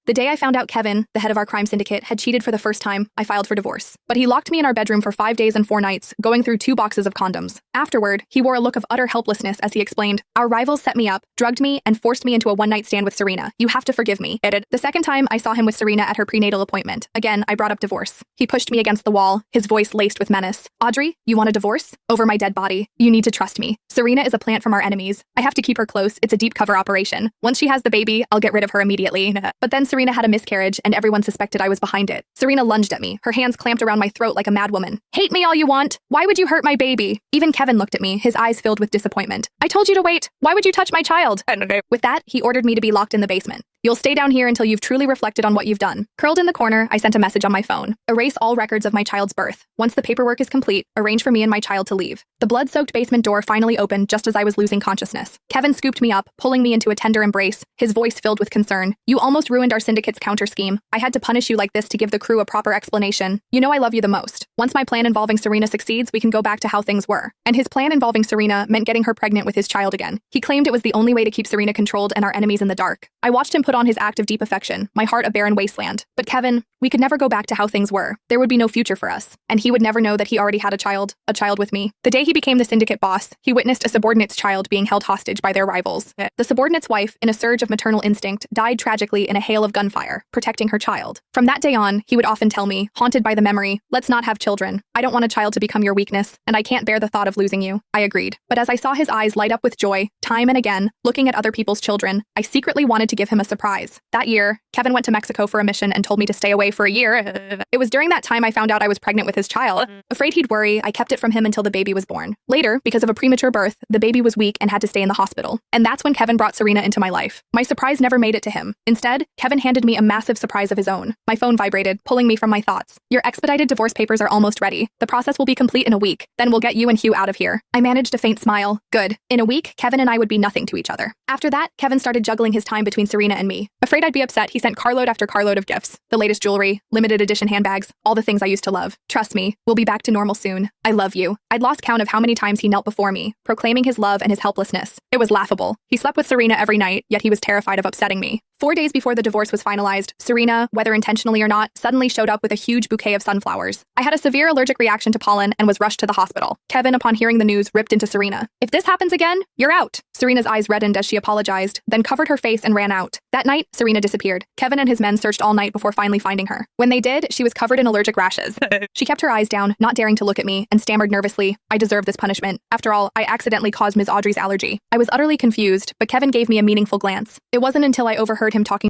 The day I found out Kevin, the head of our crime syndicate, had cheated for the first time, I filed for divorce. But he locked me in our bedroom for 5 days and 4 nights, going through 2 boxes of condoms. Afterward, he wore a look of utter helplessness as he explained, "Our rivals set me up, drugged me, and forced me into a one-night stand with Serena. You have to forgive me." The second time, I saw him with Serena at her prenatal appointment. Again, I brought up divorce. He pushed me against the wall, his voice laced with menace. "Audrey, you want a divorce? Over my dead body. You need to trust me. Serena is a plant from our enemies. I have to keep her close. It's a deep cover operation. Once she has the baby, I'll get rid of her immediately." But then Serena had a miscarriage, and everyone suspected I was behind it. Serena lunged at me, her hands clamped around my throat like a madwoman. "Hate me all you want. Why would you hurt my baby?" Even Kevin looked at me, his eyes filled with disappointment. "I told you to wait. Why would you touch my child?" With that, he ordered me to be locked in the basement. "You'll stay down here until you've truly reflected on what you've done." Curled in the corner, I sent a message on my phone. "Erase all records of my child's birth. Once the paperwork is complete, arrange for me and my child to leave." The blood-soaked basement door finally opened just as I was losing consciousness. Kevin scooped me up, pulling me into a tender embrace, his voice filled with concern. "You almost ruined our syndicate's counter scheme. I had to punish you like this to give the crew a proper explanation. You know I love you the most. Once my plan involving Serena succeeds, we can go back to how things were." And his plan involving Serena meant getting her pregnant with his child again. He claimed it was the only way to keep Serena controlled and our enemies in the dark. I watched him put on his act of deep affection, my heart a barren wasteland. But Kevin, we could never go back to how things were. There would be no future for us. And he would never know that he already had a child with me. The day he became the syndicate boss, he witnessed a subordinate's child being held hostage by their rivals. The subordinate's wife, in a surge of maternal instinct, died tragically in a hail of gunfire, protecting her child. From that day on, he would often tell me, haunted by the memory, "Let's not have children. I don't want a child to become your weakness, and I can't bear the thought of losing you." I agreed. But as I saw his eyes light up with joy, time and again, looking at other people's children, I secretly wanted to give him a surprise. That year, Kevin went to Mexico for a mission and told me to stay away for a year. It was during that time I found out I was pregnant with his child. Afraid he'd worry, I kept it from him until the baby was born. Later, because of a premature birth, the baby was weak and had to stay in the hospital. And that's when Kevin brought Serena into my life. My surprise never made it to him. Instead, Kevin handed me a massive surprise of his own. My phone vibrated, pulling me from my thoughts. "Your expedited divorce papers are almost ready. The process will be complete in a week. Then we'll get you and Hugh out of here." I managed a faint smile. Good. In a week, Kevin and I would be nothing to each other. After that, Kevin started juggling his time between Serena and me. Afraid I'd be upset, he sent carload after carload of gifts. The latest jewelry, limited edition handbags, all the things I used to love. Trust me, we'll be back to normal soon. I love you. I'd lost count of how many times he knelt before me, proclaiming his love and his helplessness. It was laughable. He slept with Serena every night, yet he was terrified of upsetting me. 4 days before the divorce was finalized, Serena, whether intentionally or not, suddenly showed up with a huge bouquet of sunflowers. I had a severe allergic reaction to pollen and was rushed to the hospital. Kevin, upon hearing the news, ripped into Serena. "If this happens again, you're out." Serena's eyes reddened as she apologized, then covered her face and ran out. That night, Serena disappeared. Kevin and his men searched all night before finally finding her. When they did, she was covered in allergic rashes. She kept her eyes down, not daring to look at me, and stammered nervously, "I deserve this punishment. After all, I accidentally caused Ms. Audrey's allergy." I was utterly confused, but Kevin gave me a meaningful glance. It wasn't until I overheard him talking